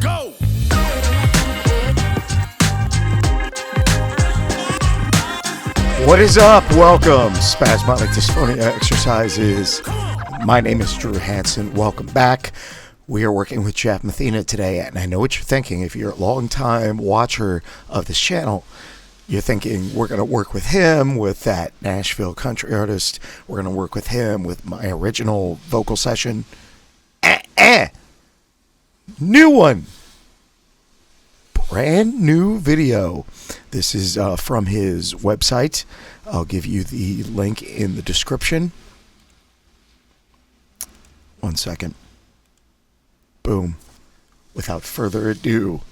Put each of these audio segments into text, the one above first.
Go! What is up? Welcome, Spasmodic Dysphonia Exercises. My name is Drew Hansen. Welcome back. We are working with Jeff Mathena today, and I know what you're thinking. If you're a long-time watcher of this channel, you're thinking we're going to work with him, with that Nashville country artist. We're going to work with him with my original vocal session. New one. Brand new video. This is from his website. I'll give you the link in the description. 1 second. Boom. Without further ado.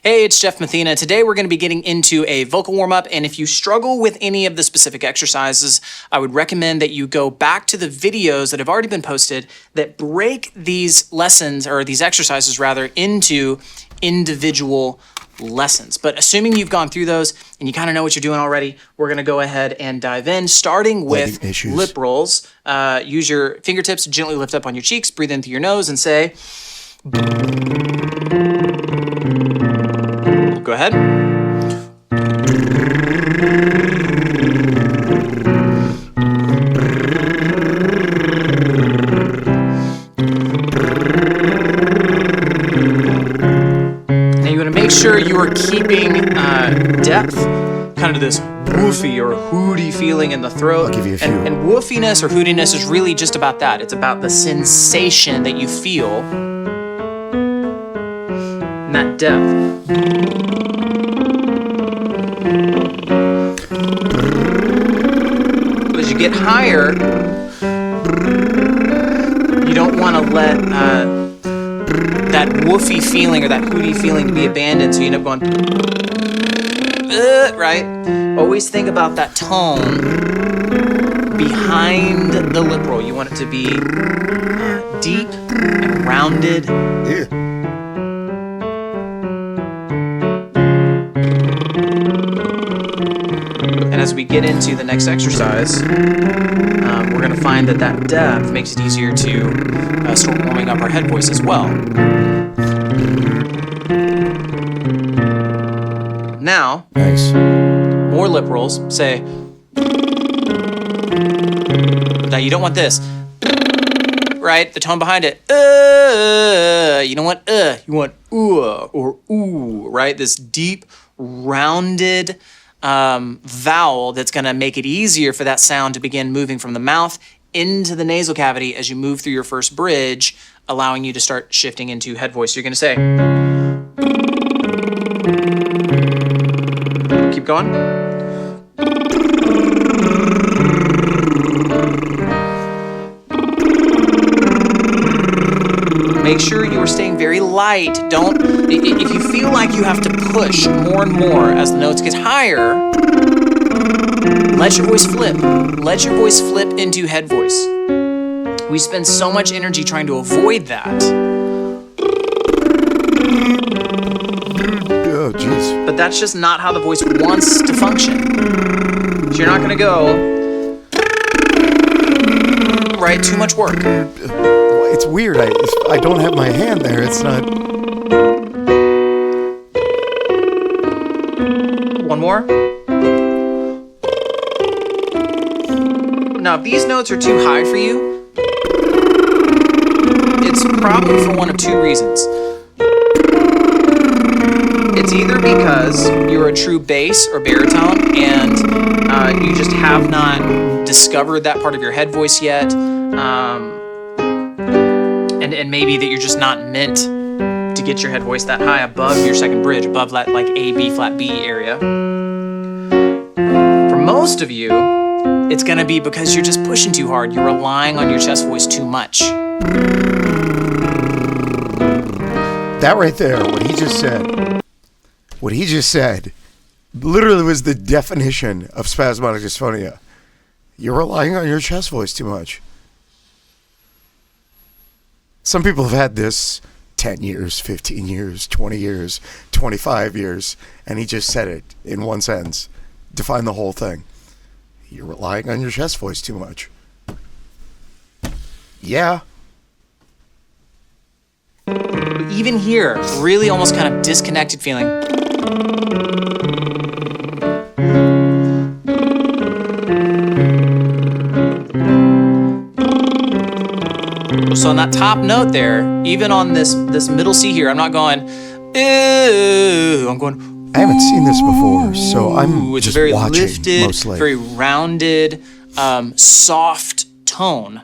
Hey, it's Jeff Mathena. Today we're going to be getting into a vocal warm-up, and if you struggle with any of the specific exercises, I would recommend that you go back to the videos that have already been posted that break these lessons, or these exercises rather, into individual lessons. But assuming you've gone through those and you kind of know what you're doing already, we're going to go ahead and dive in, starting with lip rolls. Use your fingertips to gently lift up on your cheeks, breathe in through your nose, and say... Go ahead. Now you want to make sure you are keeping depth, kind of this woofy or hooty feeling in the throat. I'll give you a few. And woofiness or hootiness is really just about that. It's about the sensation that you feel and that depth. As you get higher, you don't want to let that woofy feeling or that hooty feeling be abandoned, so you end up going, right? Always think about that tone behind the lip roll. You want it to be deep and rounded. Yeah. And as we get into the next exercise, we're going to find that that depth makes it easier to start warming up our head voice as well. Now, Nice. more lip rolls. Say, now you don't want this, right? The tone behind it. You don't want you want or ooh, right? This deep, rounded vowel that's going to make it easier for that sound to begin moving from the mouth into the nasal cavity as you move through your first bridge, allowing you to start shifting into head voice. You're going to say, keep going. Make sure you are staying very light. Don't, if you feel like you have to push more and more as the notes get higher, let your voice flip. Let your voice flip into head voice. We spend so much energy trying to avoid that. Oh, jeez. But that's just not how the voice wants to function. So you're not going to go, right? Too much work. It's weird. I don't have my hand there. It's not... One more. Now, if these notes are too high for you, it's probably for one of two reasons. It's either because you're a true bass or baritone and you just have not discovered that part of your head voice yet, and maybe that you're just not meant to get your head voice that high above your second bridge, above that like A, B, flat B area. For most of you, it's going to be because you're just pushing too hard. You're relying on your chest voice too much. That right there, what he just said, literally was the definition of spasmodic dysphonia. You're relying on your chest voice too much. Some people have had this 10 years, 15 years, 20 years, 25 years, and he just said it in one sentence. Define the whole thing. You're relying on your chest voice too much. Yeah. even here, really almost kind of disconnected feeling. So on that top note there, even on this middle C here, I'm not going, ooh, I'm going, I haven't seen this before, so I'm it's just very watching lifted, mostly. very rounded, soft tone.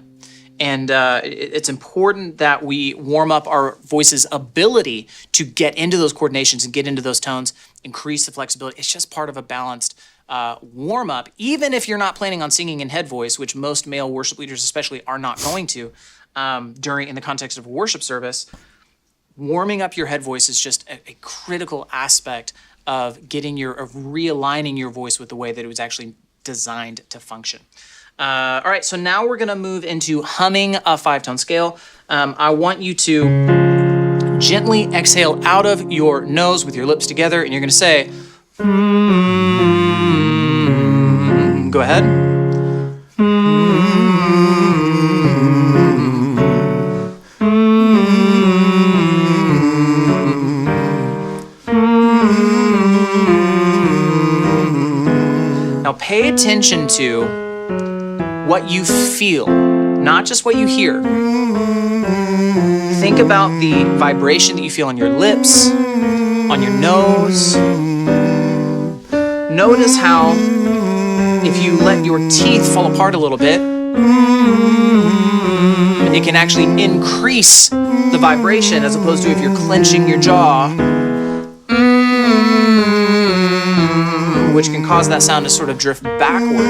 And it's important that we warm up our voice's ability to get into those coordinations and get into those tones, increase the flexibility. It's just part of a balanced warm up, even if you're not planning on singing in head voice, which most male worship leaders especially are not going to in the context of a worship service. Warming up your head voice is just a critical aspect of realigning your voice with the way that it was actually designed to function. All right, so now we're gonna move into humming a 5-tone scale. I want you to gently exhale out of your nose with your lips together, and you're gonna say, go ahead. Now pay attention to what you feel, not just what you hear. Think about the vibration that you feel on your lips, on your nose. Notice how if you let your teeth fall apart a little bit, it can actually increase the vibration as opposed to if you're clenching your jaw, which can cause that sound to sort of drift backward.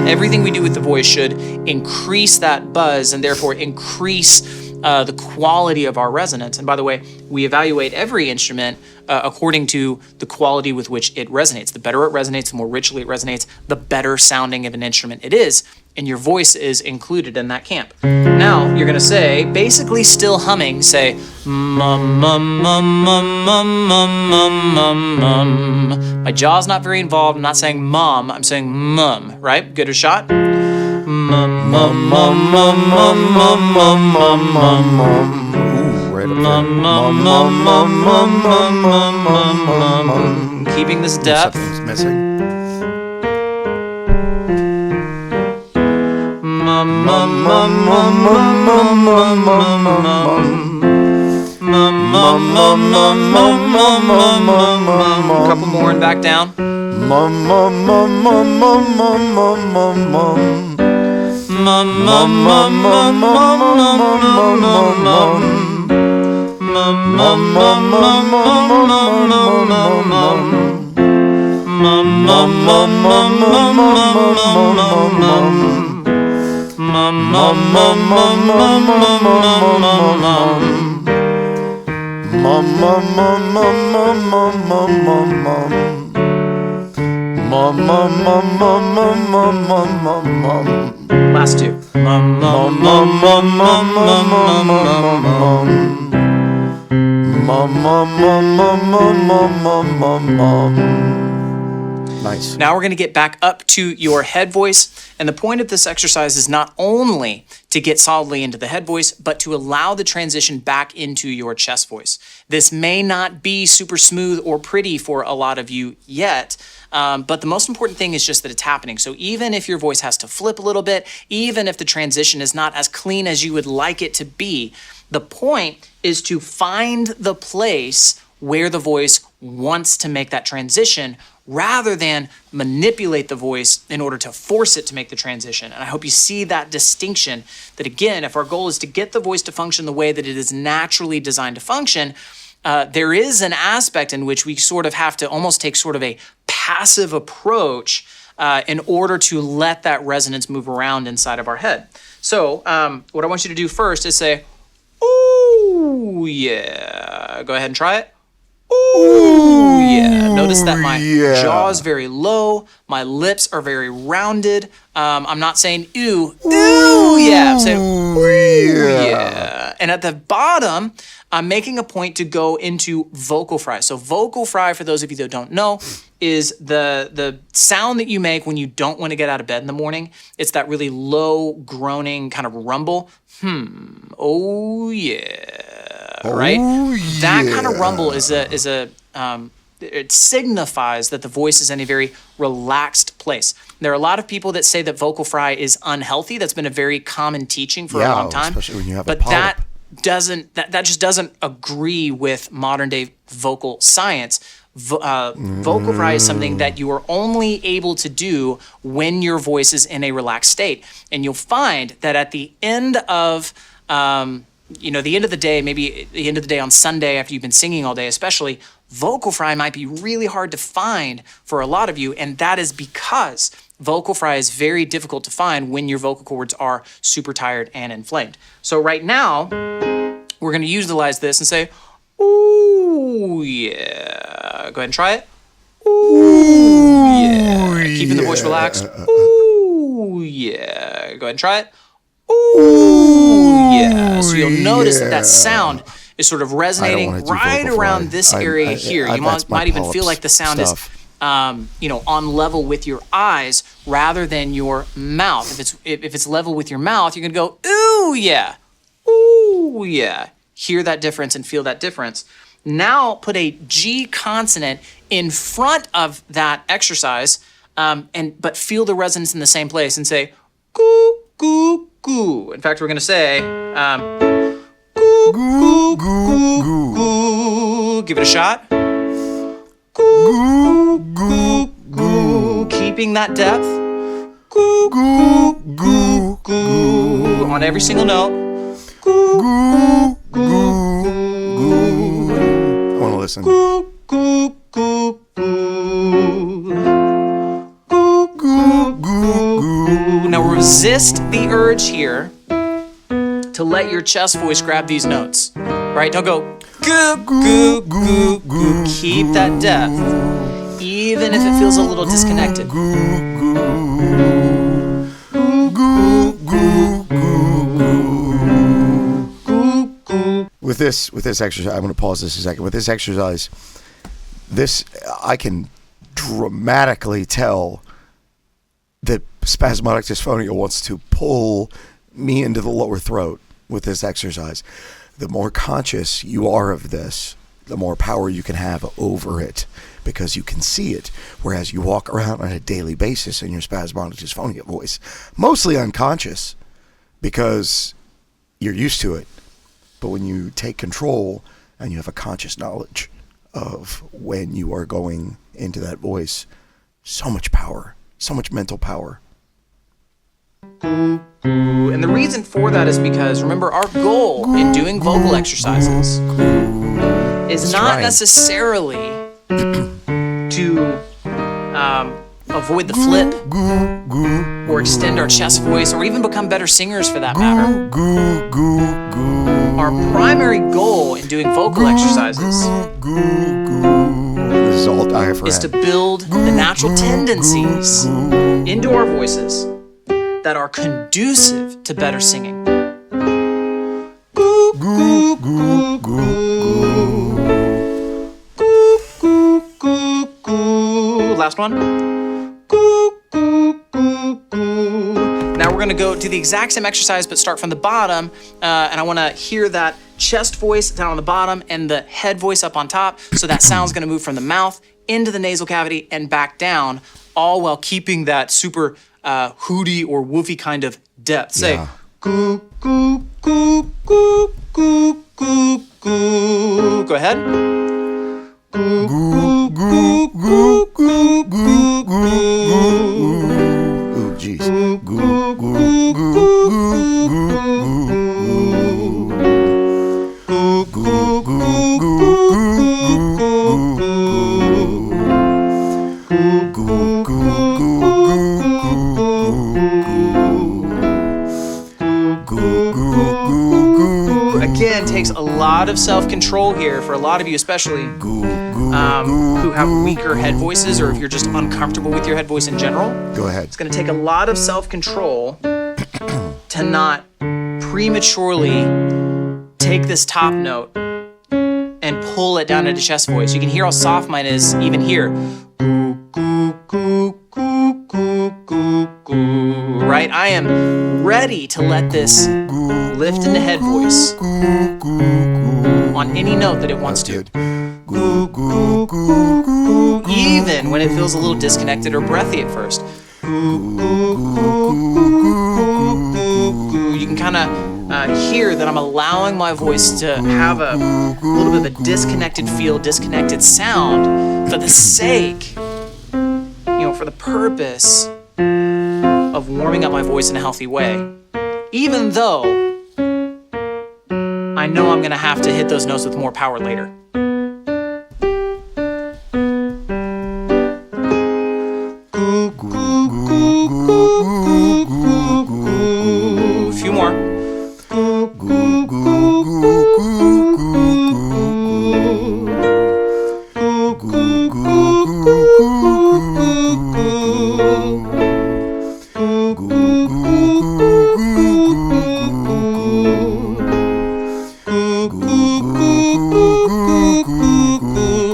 Everything we do with the voice should increase that buzz and therefore increase the quality of our resonance. And by the way, we evaluate every instrument according to the quality with which it resonates. The better it resonates, the more richly it resonates, the better sounding of an instrument it is. And your voice is included in that camp. Now, you're gonna say, basically still humming, say, mum, mum, mum, mum, mum, mum, mum, mum, mum. My jaw's not very involved. I'm not saying mum, I'm saying mum, right? Good a shot? Mum, mum, mum, mum, mum, mum, mum, mum, mum, mum. Ooh, right up there. Mum, mum, mum, mum, mum, mum, mum, mum, mum. Keeping this depth. Something's missing. Mum, mum, mum, mum, mum, mum, mum, mum, mum. Mum, mum, mum, mum, mum, mum, mum, mum, mum. Couple more and back down. Mum, mum, mum, mum, mum, mum, mum, mum, mum. Mum, mum, mum, mum, mum, mum, mum, mum, mum. Mum, mum, mum, mum, mum, mum, mum, mum, mum. Mum, mum, mum, mum, mum, mum, mum, mum. Mum, mum, mum, mum, mum, mum, mum, mum. Mum, mum, mum, mum, mum, mum, mum, mum, mum. Mum, mum, mum, mum, mum, mum, mum, mum, mum. Last two. Mum, mum, mum, mum, mum, mum, mum, mum, mum. Mum, mum, mum, mum, mum, mum, mum, mum. Nice. Now we're going to get back up to your head voice. And the point of this exercise is not only to get solidly into the head voice, but to allow the transition back into your chest voice. This may not be super smooth or pretty for a lot of you yet, but the most important thing is just that it's happening. So even if your voice has to flip a little bit, even if the transition is not as clean as you would like it to be, the point is to find the place where the voice wants to make that transition rather than manipulate the voice in order to force it to make the transition. And I hope you see that distinction, that again, if our goal is to get the voice to function the way that it is naturally designed to function, there is an aspect in which we sort of have to almost take sort of a passive approach in order to let that resonance move around inside of our head. So what I want you to do first is say, ooh, yeah. Go ahead and try it. Ooh, yeah. Notice that my jaw is very low. My lips are very rounded. I'm not saying ooh, ooh, yeah. I'm saying ooh, yeah. And at the bottom, I'm making a point to go into vocal fry. So vocal fry, for those of you that don't know, is the sound that you make when you don't want to get out of bed in the morning. It's that really low, groaning kind of rumble. Oh yeah, right? That kind of rumble is it signifies that the voice is in a very relaxed place. There are a lot of people that say that vocal fry is unhealthy. That's been a very commmmon teaching for a long time. Especially when you have but a polyp. that just doesn't agree with modern day vocal science. Vocal fry is something that you are only able to do when your voice is in a relaxed state. And you'll find that at the end of the end of the day, maybe the end of the day on Sunday after you've been singing all day especially, vocal fry might be really hard to find for a lot of you, and that is because vocal fry is very difficult to find when your vocal cords are super tired and inflamed. So right now, we're going to utilize this and say, ooh, yeah. Go ahead and try it. Ooh, yeah. Keeping the voice relaxed. Ooh, yeah. Go ahead and try it. Ooh, yeah. So you'll notice that sound is sort of resonating right around this area here. You might even feel like the sound is on level with your eyes rather than your mouth. If it's level with your mouth, you're gonna go, ooh, yeah. Ooh, yeah. Hear that difference and feel that difference. Now put a G consonant in front of that exercise, but feel the resonance in the same place and say, goo, goo, goo. In fact, we're going to say, goo, goo, goo, goo. Give it a shot. Goo, goo, goo. Keeping that depth. Goo, goo, goo, goo. On every single note. Goo, goo, goo, goo. I want to listen. Goo, goo, goo, goo. Goo, goo, goo, goo. Now resist the urge here to let your chest voice grab these notes. Right? Don't go goo, goo, goo, goo. Keep that depth, even if it feels a little disconnected. With this exercise, I'm going to pause this a second. With this exercise, I can dramatically tell that spasmodic dysphonia wants to pull me into the lower throat with this exercise. The more conscious you are of this, the more power you can have over it because you can see it. Whereas you walk around on a daily basis in your spasmodic dysphonia voice, mostly unconscious because you're used to it. But when you take control and you have a conscious knowledge of when you are going into that voice, so much power, so much mental power. And the reason for that is because, remember, our goal in doing vocal exercises is not necessarily to avoid the flip or extend our chest voice or even become better singers for that matter. Our primary goal in doing vocal exercises is to build the natural tendencies into our voices that are conducive to better singing. Last one. Now we're going to go do the exact same exercise, but start from the bottom. And I want to hear that chest voice down on the bottom and the head voice up on top. So that sound's going to move from the mouth into the nasal cavity and back down, all while keeping that super hooty or woofy kind of depth. Say, goo, goo, goo, goo, goo, goo, goo. Go ahead. Goo, goo, goo, goo, goo, goo, goo. Ooh, jeez. Goo, goo, goo, goo, goo, goo, goo, goo, Again, takes a lot of self-control here for a lot of you, especially who have weaker head voices, or if you're just uncomfortable with your head voice in general. Go ahead. It's going to take a lot of self-control to not prematurely take this top note and pull it down into chest voice. You can hear how soft mine is even here. Right? I am ready to let this lift into head voice on any note that it wants to. Even when it feels a little disconnected or breathy at first. You can kind of hear that I'm allowing my voice to have a little bit of a disconnected feel, disconnected sound for the sake, for the purpose of warming up my voice in a healthy way. Even though I know I'm going to have to hit those notes with more power later. A few more.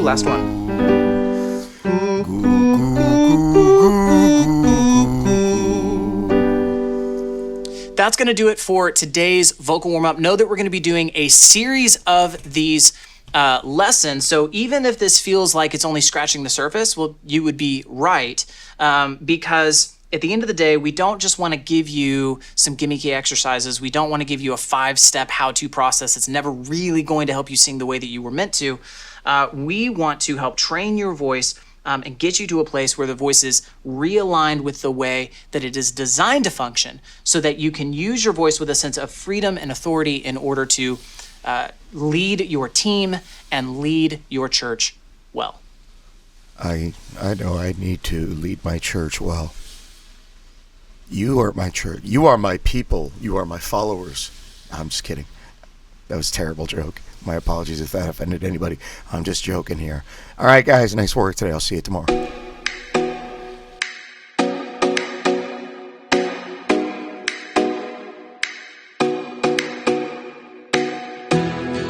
Last one. That's going to do it for today's vocal warm-up. Know that we're going to be doing a series of these lessons. So even if this feels like it's only scratching the surface, well, you would be right, because at the end of the day, we don't just want to give you some gimmicky exercises. We don't want to give you a 5-step how-to process. It's never really going to help you sing the way that you were meant to. We want to help train your voice and get you to a place where the voice is realigned with the way that it is designed to function, so that you can use your voice with a sense of freedom and authority in order to lead your team and lead your church well. I know I need to lead my church well. You are my church. You are my people. You are my followers. I'm just kidding. That was a terrible joke. My apologies if that offended anybody. I'm just joking here. All right, guys. Nice work today. I'll see you tomorrow.